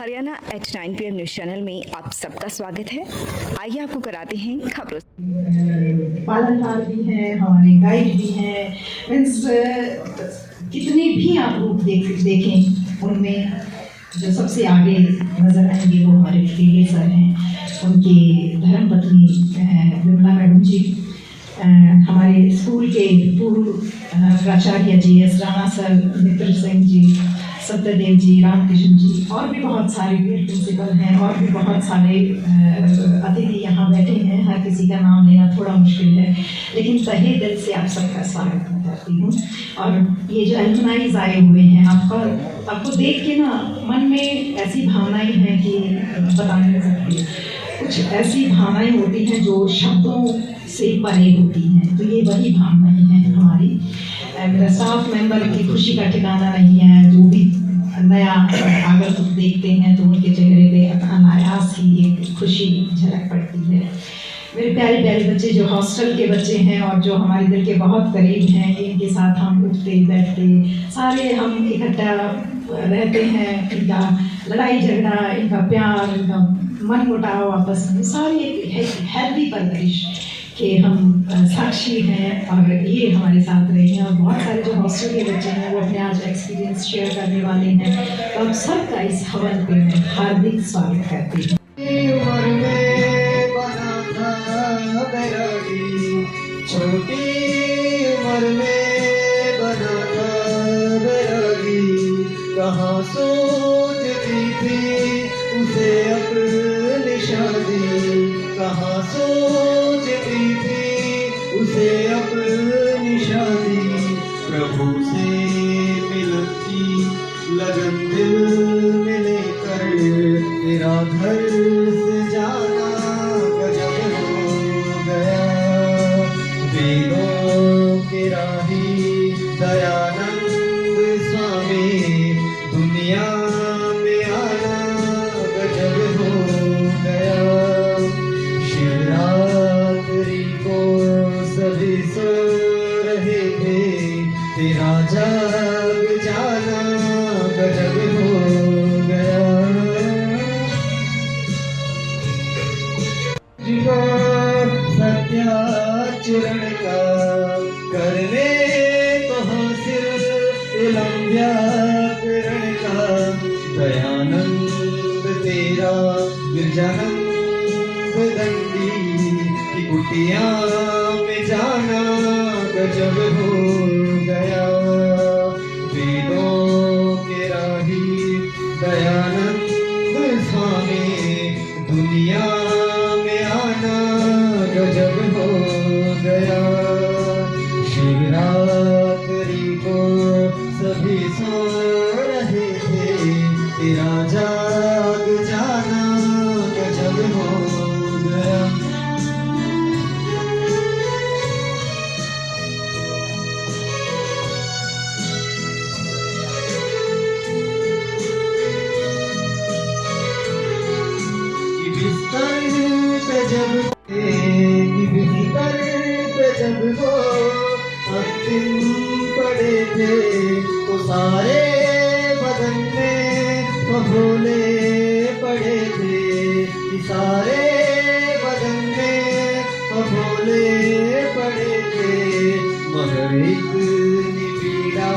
Haryana at 9 PM news channel में आप सबका स्वागत है। आइए आपको कराते हैं खबरों। पालनहार भी हैं, हमारे गाइड भी हैं। मीन्स कितने भी आप रूप देखें उनमें जो सबसे आगे नजर आएंगे वो हमारे फ्रीडे सर हैं। उनकी धर्मपत्नी विमला मैडम जी, हमारे स्कूल के पूर्व प्राचार्य जी एस राणा सर, मित्र सिंह जी, सत्यदेव जी, रामकृष्ण जी, और भी बहुत सारे प्रिंसिपल हैं और भी बहुत सारे अतिथि यहाँ बैठे हैं। हर किसी का नाम लेना थोड़ा मुश्किल है, लेकिन तहे दिल से आप सबका स्वागत करती हूँ। और ये जो एल्युमनाइज आए हुए हैं, आपको देख के ना मन में ऐसी भावनाएं हैं कि बता नहीं सकती। कुछ ऐसी भावनाएं होती हैं जो शब्दों से परे होती हैं, तो ये वही भावनाएं हैं हमारी। मेरा स्टाफ मेंबर की खुशी का ठिकाना नहीं है। जो भी नया अगर कुछ देखते हैं तो उनके चेहरे पे अनायास ही एक खुशी झलक पड़ती है। मेरे प्यारे प्यारे बच्चे जो हॉस्टल के बच्चे हैं और जो हमारे दिल के बहुत करीब हैं, इनके साथ हम उठते बैठते सारे हम इकट्ठा रहते हैं। इनका लड़ाई झगड़ा, इनका प्यार, इनका मन मुटाव आपस में, सारी एक हेल्दी परवरिश के हम साक्षी हैं और ये हमारे साथ रहे हैं। और बहुत सारे जो हॉस्टल के बच्चे हैं वो अपने आज एक्सपीरियंस शेयर करने वाले हैं, तो हम सबका इस हवन पे मैं हार्दिक स्वागत करती हूँ। छोटी उम्र में बना था बैरागी, कहाँ सोचती थी उसे अपनी शादी, कहाँ सोचती थी उसे अपनी शादी। प्रभु से मिलन की लगन दिल में लेकर तेरा घर से जाना गजब हो गया। वेदों के राही दयानंद स्वामी, दुनिया में आना गजब हो गया। शिवरात्रि को सभी सो रहे थे, तेरा जाग जाना गजब हो गया। जिको सत्याचरण का करने तो हासिल इलम व्याकरण का, दयानंद तेरा निर्जनंद दंडी की कुटिया में जाना गजब हो गया। वेदों के राही दयानंद स्वामी, दुनिया में आना गजब हो गया। शिवरात्रि को सभी सो रहे थे, तेरा जाग जाना गजब हो गया। जब वो अंतिम पड़े थे तो सारे बदन में फफोले पड़े थे, सारे बदन में फफोले पड़े थे। मगर इतनी पीड़ा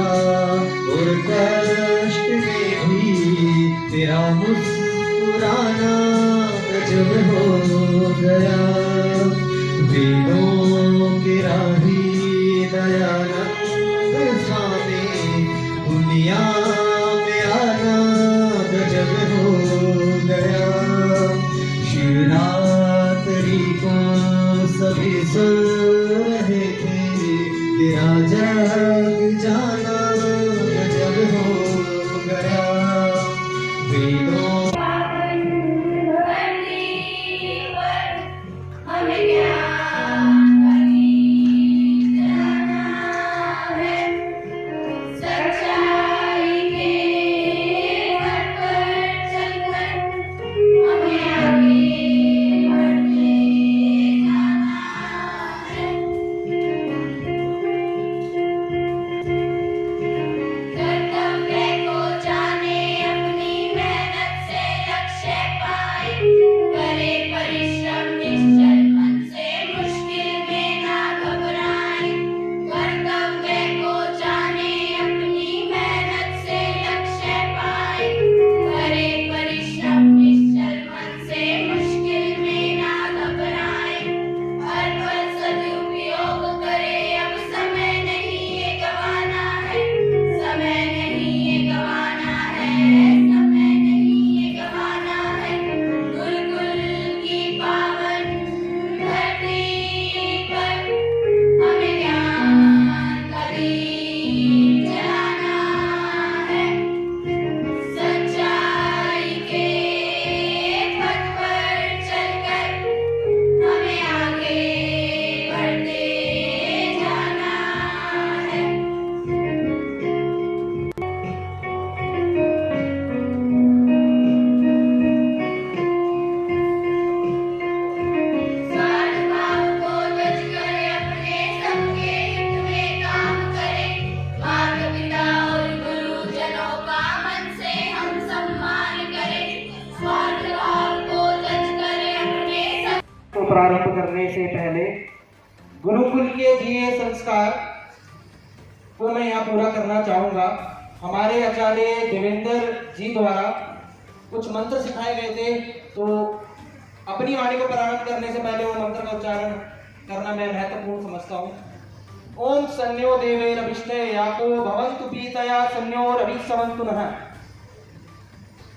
और कष्ट में भी तेरा मुस्कुराना गजब हो गया। वेदों के राही दयानंद स्वामी, दुनिया में आना गजब हो गया। शिवरात्रि को सभी सो रहे थे, तेरा जाग जाना गजब हो गया। वेदों प्रारंभ करने से पहले गुरुकुल के दिए संस्कार को मैं यहाँ पूरा करना चाहूँगा। हमारे आचार्य देवेंद्र जी द्वारा कुछ मंत्र सिखाए गए थे, तो अपनी वाणी को प्रारंभ करने से पहले वो मंत्र का उच्चारण करना मैं महत्वपूर्ण समझता हूँ। ओम सन्यो देवैरभिष्टे याको भवन्तु पीतया सन्योरभिस्सवन्तु नः।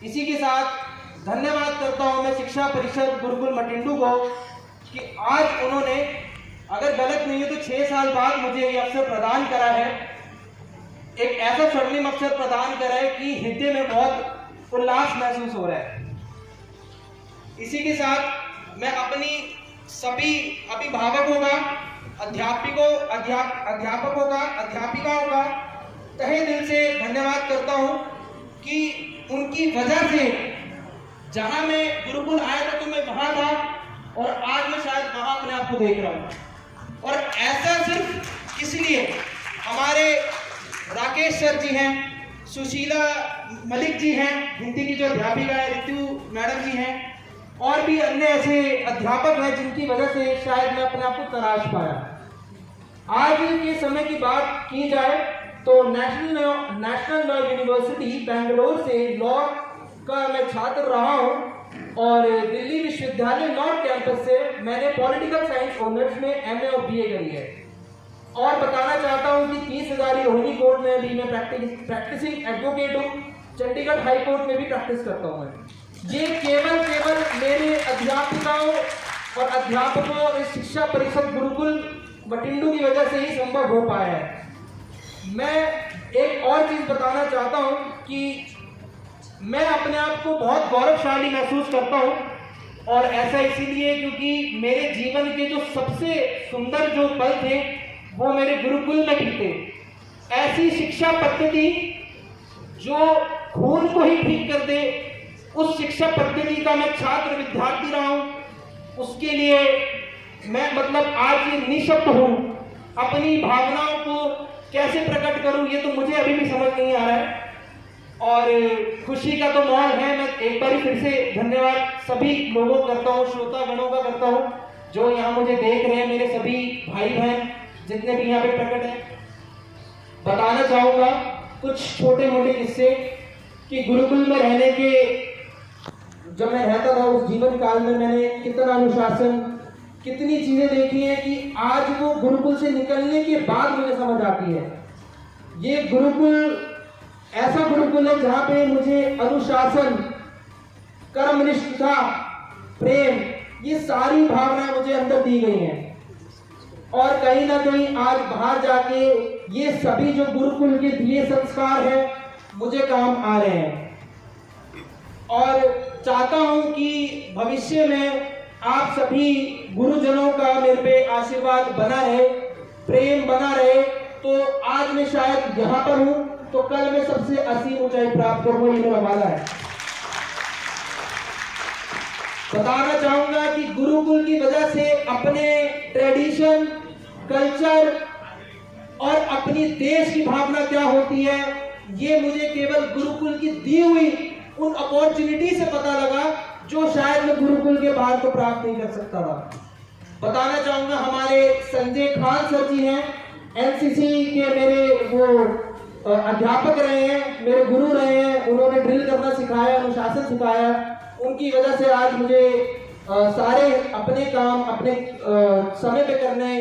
इसी के साथ धन्यवाद करता हूँ मैं शिक्षा परिषद गुरुकुल मटिंडू को कि आज उन्होंने, अगर गलत नहीं है तो 6 साल बाद मुझे ये अवसर प्रदान करा है, एक ऐसा स्वर्णिम अवसर प्रदान करा है कि हृदय में बहुत उल्लास महसूस हो रहा है। इसी के साथ मैं अपनी सभी अभिभावकों का, अध्यापकों का, अध्यापिकाओं का तहे दिल से धन्यवाद करता हूँ कि उनकी वजह से जहाँ मैं गुरुकुल आया था तो मैं वहाँ था और आज मैं शायद वहाँ अपने आप को देख रहा हूँ। और ऐसा सिर्फ इसलिए हमारे राकेश सर जी हैं, सुशीला मलिक जी हैं, हिंदी की जो अध्यापिका है रितु मैडम जी हैं, और भी अन्य ऐसे अध्यापक हैं जिनकी वजह से शायद मैं अपने आप को तराश पाया। आज के समय की बात की जाए तो नेशनल लॉ यूनिवर्सिटी बेंगलोर से लॉ का मैं छात्र रहा हूँ और दिल्ली विश्वविद्यालय नॉर्थ कैंपस से मैंने पॉलिटिकल साइंस ऑनर्स में एमए और बीए करी है। और बताना चाहता हूँ कि 30,000 रोहिणी कोर्ट में भी मैं प्रैक्टिसिंग एडवोकेट हूँ। चंडीगढ़ हाई कोर्ट में भी प्रैक्टिस करता हूँ मैं। ये केवल मेरे अध्यापिकाओं और अध्यापकों और इस शिक्षा परिषद गुरुकुल बटिंडू की वजह से ही संभव हो पाया है। मैं एक और चीज बताना चाहता हूँ कि मैं अपने आप को बहुत गौरवशाली महसूस करता हूँ और ऐसा इसीलिए क्योंकि मेरे जीवन के जो सबसे सुंदर जो पल थे वो मेरे गुरुकुल में बीते। ऐसी शिक्षा पद्धति जो खून को ही ठीक कर दे, उस शिक्षा पद्धति का मैं छात्र विद्यार्थी रहा हूँ। उसके लिए मैं आज ये निशब्द हूँ। अपनी भावनाओं को कैसे प्रकट करूँ ये तो मुझे अभी भी समझ नहीं आ रहा है। और खुशी का तो माहौल है। मैं एक बार फिर से धन्यवाद सभी लोगों को करता हूँ, श्रोता गणों का करता हूँ जो यहाँ मुझे देख रहे हैं, मेरे सभी भाई बहन जितने भी यहाँ पे प्रकट हैं। बताना चाहूँगा कुछ छोटे मोटे किस्से कि गुरुकुल में रहने के, जब मैं रहता था उस जीवन काल में मैंने कितना अनुशासन, कितनी चीजें देखी हैं कि आज वो गुरुकुल से निकलने के बाद मुझे समझ आती है। ये गुरुकुल ऐसा गुरुकुल है जहाँ पे मुझे अनुशासन, कर्मनिष्ठा, प्रेम, ये सारी भावनाएं मुझे अंदर दी गई हैं। और कहीं ना कहीं आज बाहर जाके ये सभी जो गुरुकुल के दिए संस्कार हैं मुझे काम आ रहे हैं। और चाहता हूं कि भविष्य में आप सभी गुरुजनों का मेरे पे आशीर्वाद बना रहे, प्रेम बना रहे। तो आज मैं शायद यहाँ पर हूँ तो कल मैं सबसे असीम ऊंचाई प्राप्त करूँगा, ये मेरा वादा है। बताना चाहूंगा कि गुरुकुल की वजह से अपने ट्रेडिशन, कल्चर और अपनी देश की भावना क्या होती है ये मुझे केवल गुरुकुल की दी हुई उन अपॉर्चुनिटी से पता लगा जो शायद मैं गुरुकुल के बाहर तो प्राप्त नहीं कर सकता था। बताना चाहूंगा हमारे संजय खान सर जी हैं, एनसीसी के मेरे वो अध्यापक रहे हैं, मेरे गुरु रहे हैं। उन्होंने ड्रिल करना सिखाया, अनुशासन सिखाया। उनकी वजह से आज मुझे सारे अपने काम अपने समय पे करने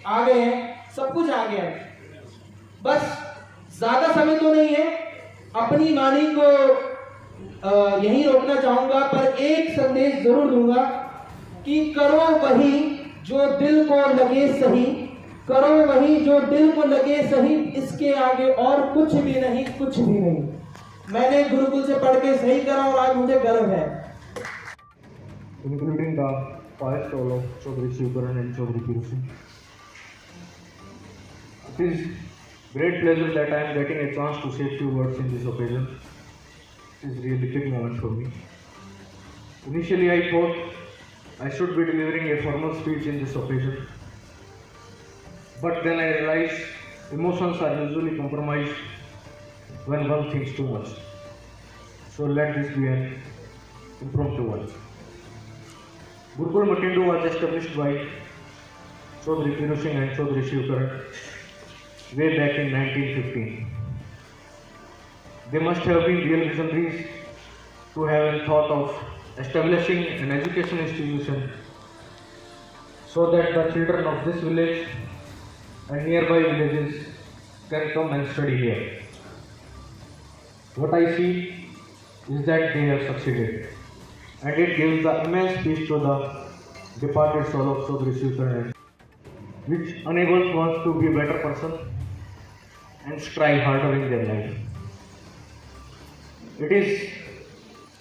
आ गए हैं, सब कुछ आ गया है। बस ज्यादा समय तो नहीं है, अपनी वाणी को यही रोकना चाहूंगा, पर एक संदेश जरूर दूंगा कि करो वही जो दिल को लगे सही, करो वही जो दिल को लगे सही, इसके आगे और कुछ भी नहीं, कुछ भी नहीं। मैंने गुरुकुल से पढ़ के सही करा और आज मुझे गर्व है। Including the pious soul of Chaudhary Shivkaran and Chaudhary Piru Singh. It is great pleasure that I am getting a chance to say a few words in this occasion. It is really big moment for me. Initially I thought I should be delivering a formal speech in this occasion. But then I realized emotions are usually compromised when one thinks too much. So let this be an impromptu one. Gurukul Matindu was established by Chaudhary Piru Singh and Chaudhary Shiv Karan way back in 1915. They must have been real visionaries to have thought of establishing an education institution so that the children of this village and nearby villages can come and study here. What I see is that they have succeeded, and it gives the immense peace to the departed soul of Chaudhary Shiv Karan, which enables one to be a better person and strive harder in their life. It is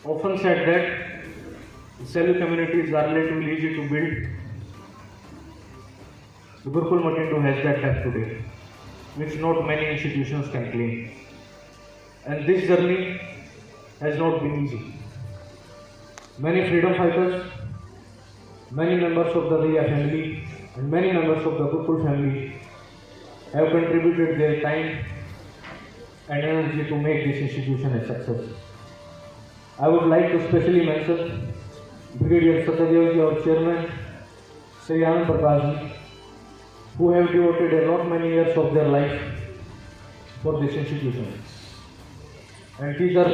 often said that Selvi communities are relatively easy to build. The Gurukul Matindu has that depth today, which not many institutions can claim. And this journey has not been easy. Many freedom fighters, many members of the Riya family, and many members of the Gurukul family have contributed their time and energy to make this institution a success. I would like to specially mention Brigadier Satyadev ji, our chairman, Sri Anand Prakash ji, who have devoted a lot many years of their life for this institution. And teacher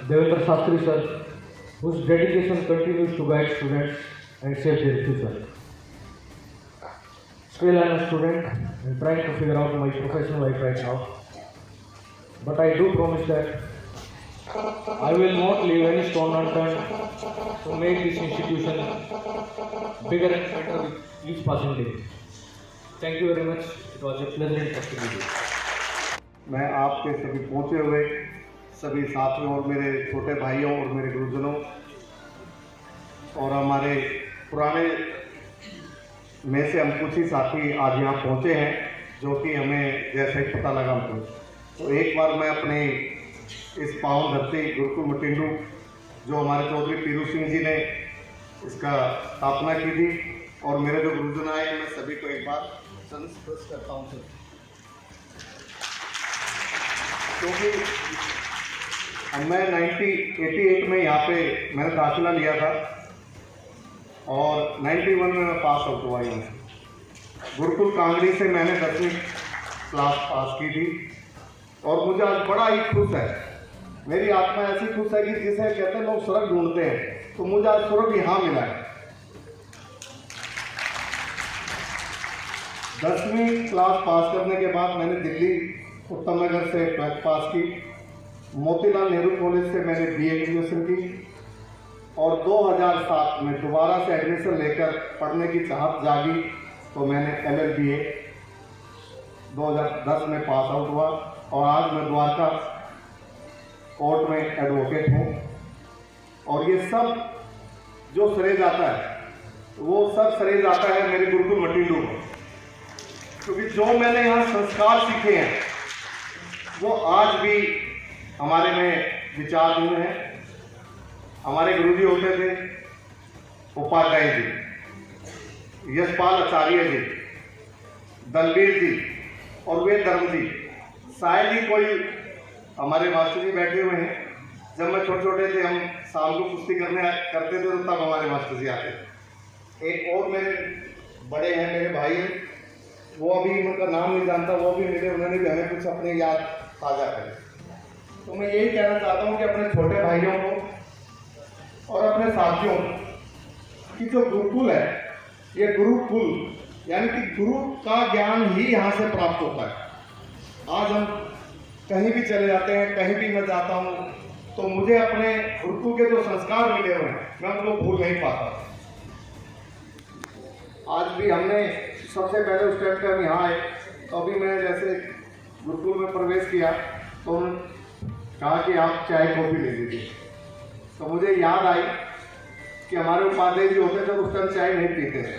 Devendra Shastri sir, whose dedication continues to guide students and shape their future. Still I am a student and trying to figure out my professional life right now. But I do promise that I will not leave any stone unturned to make this institution bigger and better with each passing day. Thank you very much. It was a pleasant talking with you. मैं आपके सभी पहुँचे हुए सभी साथियों और मेरे छोटे भाइयों और मेरे गुरुजनों और हमारे पुराने में से हम कुछ ही साथी आज यहाँ पहुँचे हैं, जो कि हमें जैसे ही पता लगा हमको, तो एक बार मैं अपने इस पावन धरती गुरुकुल मटिंडू, जो हमारे चौधरी पीरू सिंह जी ने इसका स्थापना की थी, और मेरे जो गुरुजन आए, मैं सभी को एक बार संस्पर्श करता हूँ सर, क्योंकि मैं 1988 में यहाँ पे मैंने दाखिला लिया था और 91 में मैं पास आउट हुआ यहाँ से। गुरुकुल कांगड़ी से मैंने 10वीं क्लास पास की थी और मुझे आज बड़ा ही खुश है, मेरी आत्मा ऐसी खुश है कि जिसे कहते हैं लोग स्वर्ग ढूंढते हैं, तो मुझे आज स्वर्ग यहाँ मिला है। 10वीं क्लास पास करने के बाद मैंने दिल्ली उत्तम नगर से 12th पास की, मोतीलाल नेहरू कॉलेज से मैंने बीए ग्रेजुएशन की और 2007 में दोबारा से एडमिशन लेकर पढ़ने की चाहत जागी, तो मैंने LLBA 2010 में पास आउट हुआ और आज मैं द्वारका कोर्ट में एडवोकेट हूँ। और ये सब जो श्रेय जाता है, वो सब श्रेय जाता है मेरे गुरुकुल मटिंडू को, क्योंकि जो मैंने यहाँ संस्कार सीखे हैं वो आज भी हमारे में विचारहीन है। हमारे गुरुजी होते थे उपाध्याय जी, यशपाल आचार्य जी, दलवीर जी और वे धर्म जी। शायद ही कोई हमारे मास्टर जी बैठे हुए हैं, जब मैं छोटे छोटे थे हम शाम को कुश्ती करते थे, तो तब हमारे मास्टर जी आते थे। एक और मेरे बड़े हैं, मेरे भाई हैं, वो अभी उनका नाम नहीं जानता, वो भी मिले, उन्होंने भी हमें कुछ अपनी याद ताज़ा करी। तो मैं यही कहना चाहता हूँ कि अपने छोटे भाइयों को और अपने साथियों की जो गुरुकुल है, ये गुरुकुल यानी कि गुरु का ज्ञान ही यहाँ से प्राप्त होता है। आज हम कहीं भी चले जाते हैं, कहीं भी मैं जाता हूँ, तो मुझे अपने गुरुकुल के जो संस्कार मिले हुए हैं मैं उनको भूल नहीं पाता। आज भी हमने सबसे पहले उस टाइम पे हम यहाँ आए, तो अभी मैं जैसे गुरुकुल में प्रवेश किया तो उन्होंने कहा कि आप चाय कॉफ़ी ले लीजिए, तो मुझे याद आई कि हमारे उपाध्याय जी होते थे, उस टाइम चाय नहीं पीते थे,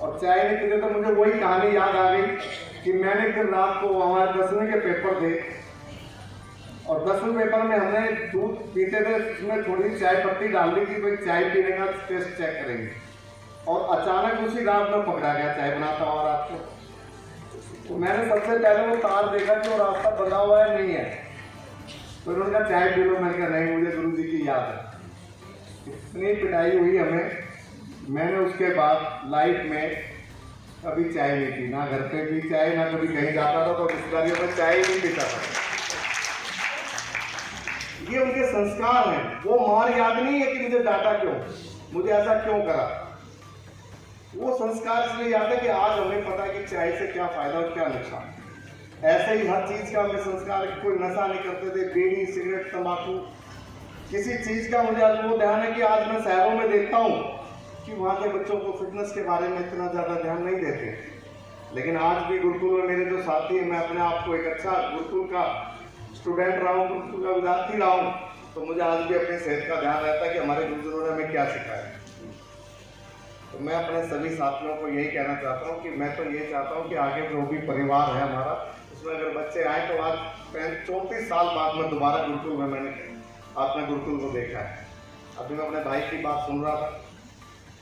और चाय नहीं पीते तो मुझे वही कहानी याद आ गई कि मैंने फिर रात को हमारे 10वीं के पेपर थे और 10वीं पेपर में हमने दूध पीते थे, उसमें थोड़ी चाय पत्ती डाल दी कि भाई चाय पीने का टेस्ट चेक करेंगे, और अचानक उसी रात में पकड़ा गया चाय बनाता हुआ रात को। तो मैंने सबसे पहले वो तार देखा कि वो रास्ता बंधा हुआ है नहीं है, तो उन्होंने कहा चाय पी लो। मैंने कहा नहीं, मुझे गुरु जी की याद है। इतनी पिटाई हुई हमें मैंने उसके बाद लाइफ में कभी चाय नहीं पी, ना घर पे पी चाय, ना कभी कहीं जाता था तो रिश्तेदारियों में चाय ही नहीं पीता था। ये उनके संस्कार हैं। वो मार याद नहीं है कि मुझे डांटा क्यों, मुझे ऐसा क्यों करा। वो संस्कार इसलिए याद है कि आज हमें पता है कि चाय से क्या फायदा और क्या नुकसान। ऐसे ही हर चीज का हमें संस्कार, कोई नशा नहीं करते थे, बीड़ी सिगरेट तंबाकू किसी चीज का। मुझे आज वो ध्यान है कि आज मैं शहरों में देखता हूँ कि वहाँ के बच्चों को फिटनेस के बारे में इतना ज़्यादा ध्यान नहीं देते। लेकिन आज भी गुरुकुल में मेरे जो साथी हैं, मैं अपने आप को एक अच्छा गुरुकुल का स्टूडेंट रहा हूँ, गुरुकुल का विद्यार्थी रहा हूँ, तो मुझे आज भी अपनी सेहत का ध्यान रहता है कि हमारे गुरुजनों ने हमें क्या सिखाया। तो मैं अपने सभी साथियों को यही कहना चाहता हूँ कि मैं तो ये चाहता हूँ कि आगे जो भी परिवार है हमारा, उसमें अगर बच्चे आए तो आज 34 साल बाद में दोबारा गुरुकुल में मैंने अपने गुरुकुल को देखा है। अभी मैं अपने भाई की बात सुन रहा था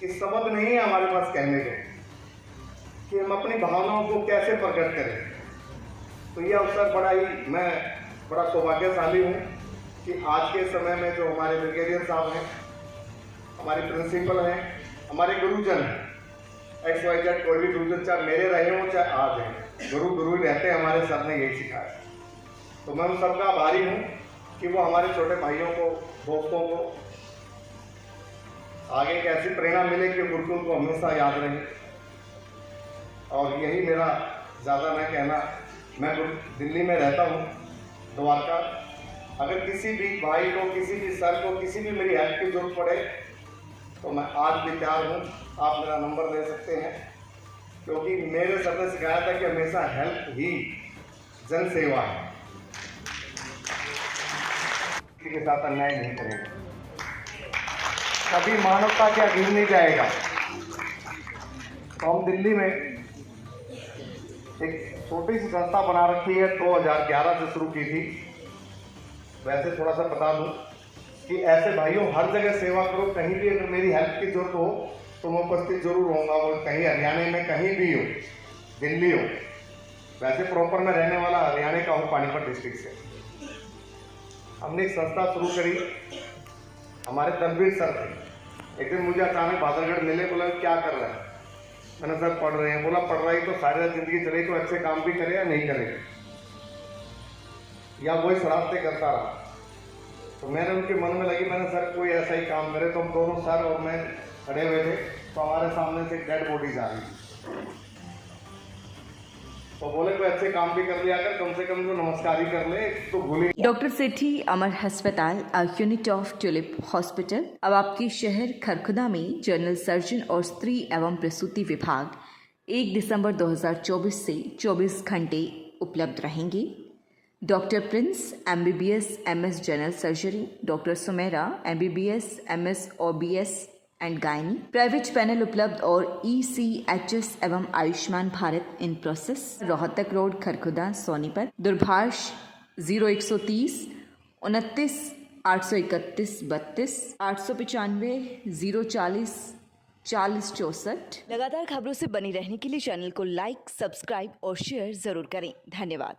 कि शब्द नहीं है हमारे पास कहने के कि हम अपनी भावनाओं को कैसे प्रकट करें। तो ये अवसर मैं बड़ा सौभाग्यशाली हूँ कि आज के समय में जो हमारे ब्रिगेडियर साहब हैं, हमारे प्रिंसिपल हैं, हमारे गुरुजन हैं, XYZ कोई भी गुरुजन चाहे मेरे रहे हों चाहे आज हैं, गुरु ही रहते हैं। हमारे सर ने यही सिखाया। तो मैं उन सबका आभारी हूँ कि वो हमारे छोटे भाइयों को, दोस्तों को आगे एक ऐसी प्रेरणा मिले कि गुरुकुल को हमेशा याद रहे। और यही मेरा ज़्यादा मैं कहना, मैं दिल्ली में रहता हूँ, द्वारका। अगर किसी भी भाई को, किसी भी सर को, किसी भी मेरी हेल्प की जरूरत पड़े तो मैं आज भी तैयार हूँ। आप मेरा नंबर ले सकते हैं, क्योंकि मेरे सर ने सिखाया था कि हमेशा हेल्प ही जन सेवा है, किसी के साथ अन्याय नहीं करेगा, कभी मानवता के अधीन नहीं जाएगा। तो हम दिल्ली में एक छोटी सी संस्था बना रखी है, 2011 से शुरू की थी। वैसे थोड़ा सा बता दूं कि ऐसे भाइयों हर जगह सेवा करो। कहीं भी अगर मेरी हेल्प की जरूरत हो तो मैं उपस्थित जरूर रहूँगा। वो कहीं हरियाणा में कहीं भी हो, दिल्ली हो। वैसे प्रॉपर में रहने वाला हरियाणा का हूँ, पानीपत डिस्ट्रिक्ट से। हमने एक संस्था शुरू करी, हमारे तनवीर सर थे। एक दिन मुझे अचानक बादलगढ़ मिले, बोला क्या कर रहा है? मैंने सर पढ़ रहे हैं। बोला पढ़ रही तो सारी जिंदगी चले, तो अच्छे काम भी करे या नहीं करे, या वही शरारतें करता रहा। तो मैंने उनके मन में लगी, मैंने सर कोई ऐसा ही काम करे। तो हम दोनों सर और मैं खड़े हुए थे, तो हमारे सामने से डेड बॉडी जा रही थी। तो बोले कोई अच्छे काम भी कर लिया कर, कम से कम जो नमस्कार ही कर ले तो भूली। डॉक्टर सेठी अमर अस्पताल, a unit of tulip hospital अब आपके शहर खरखुदा में जनरल सर्जन और स्त्री एवं प्रसूति विभाग 1 दिसंबर 2024 से 24 घंटे उपलब्ध रहेंगे। Doctor Prince MBBS MS general surgery, doctor Sumera MBBS MS OBS and gynae, private panel उपलब्ध और ECHS एवं Ayushman Bharat in process. Rohtak road, Kharkhoda, Sonipat. दूरभाष 0130 29 831 32 895 040 40 64। लगातार खबरों से बनी रहने के लिए चैनल को लाइक, सब्सक्राइब और शेयर जरूर करें। धन्यवाद।